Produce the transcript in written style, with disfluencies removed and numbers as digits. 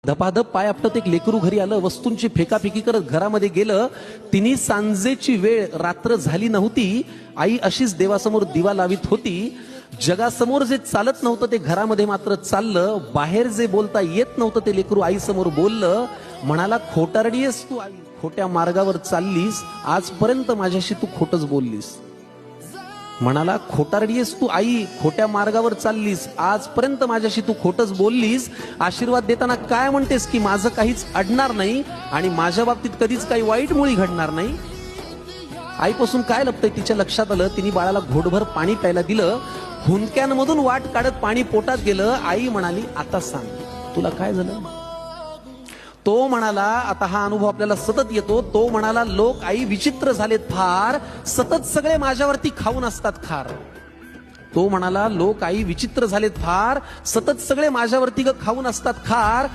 धपाधप पाय आपटत एक लेकरू घरी आलं, वस्तूंची फेकाफेकी करत घरामध्ये गेलं. तिन्ही सांजेची वेळ, रात्र झाली नव्हती. आई अशीच देवासमोर दिवा लावित होती. जगासमोर जे चालत नव्हतं ते घरामध्ये मात्र चाललं. बाहेर जे बोलता येत नव्हतं ते लेकरू आई समोर बोललं. म्हणाला, खोटारडी आहेस तू आई, खोट्या मार्गावर चाललीस, आजपर्यंत माझ्याशी तू खोटच बोललीस. म्हणाला, खोटारडी आहेस तू आई, खोट्या मार्गावर चाललीस, आजपर्यंत माझ्याशी तू खोटच बोललीस. आशीर्वाद देताना काय म्हणतेस की माझं काहीच अडणार नाही आणि माझ्या बाबतीत कधीच काही वाईट मुळी घडणार नाही. आईपासून काय लपतंय तिच्या लक्षात आलं. तिने बाळाला घोटभर पाणी प्यायला दिलं. हुंदक्यांमधून वाट काढत पाणी पोटात गेलं. आई म्हणाली, आता सांग तुला काय झालं. तो म्हणाला, आता हा अनुभव आपल्याला सतत येतो. तो म्हणाला, लोक आई विचित्र झालेत फार, सतत सगळे माझ्यावरती खाऊन असतात खार. तो म्हणाला, लोक आई विचित्र झालेत फार, सतत सगळे माझ्यावरती खाऊन असतात खार.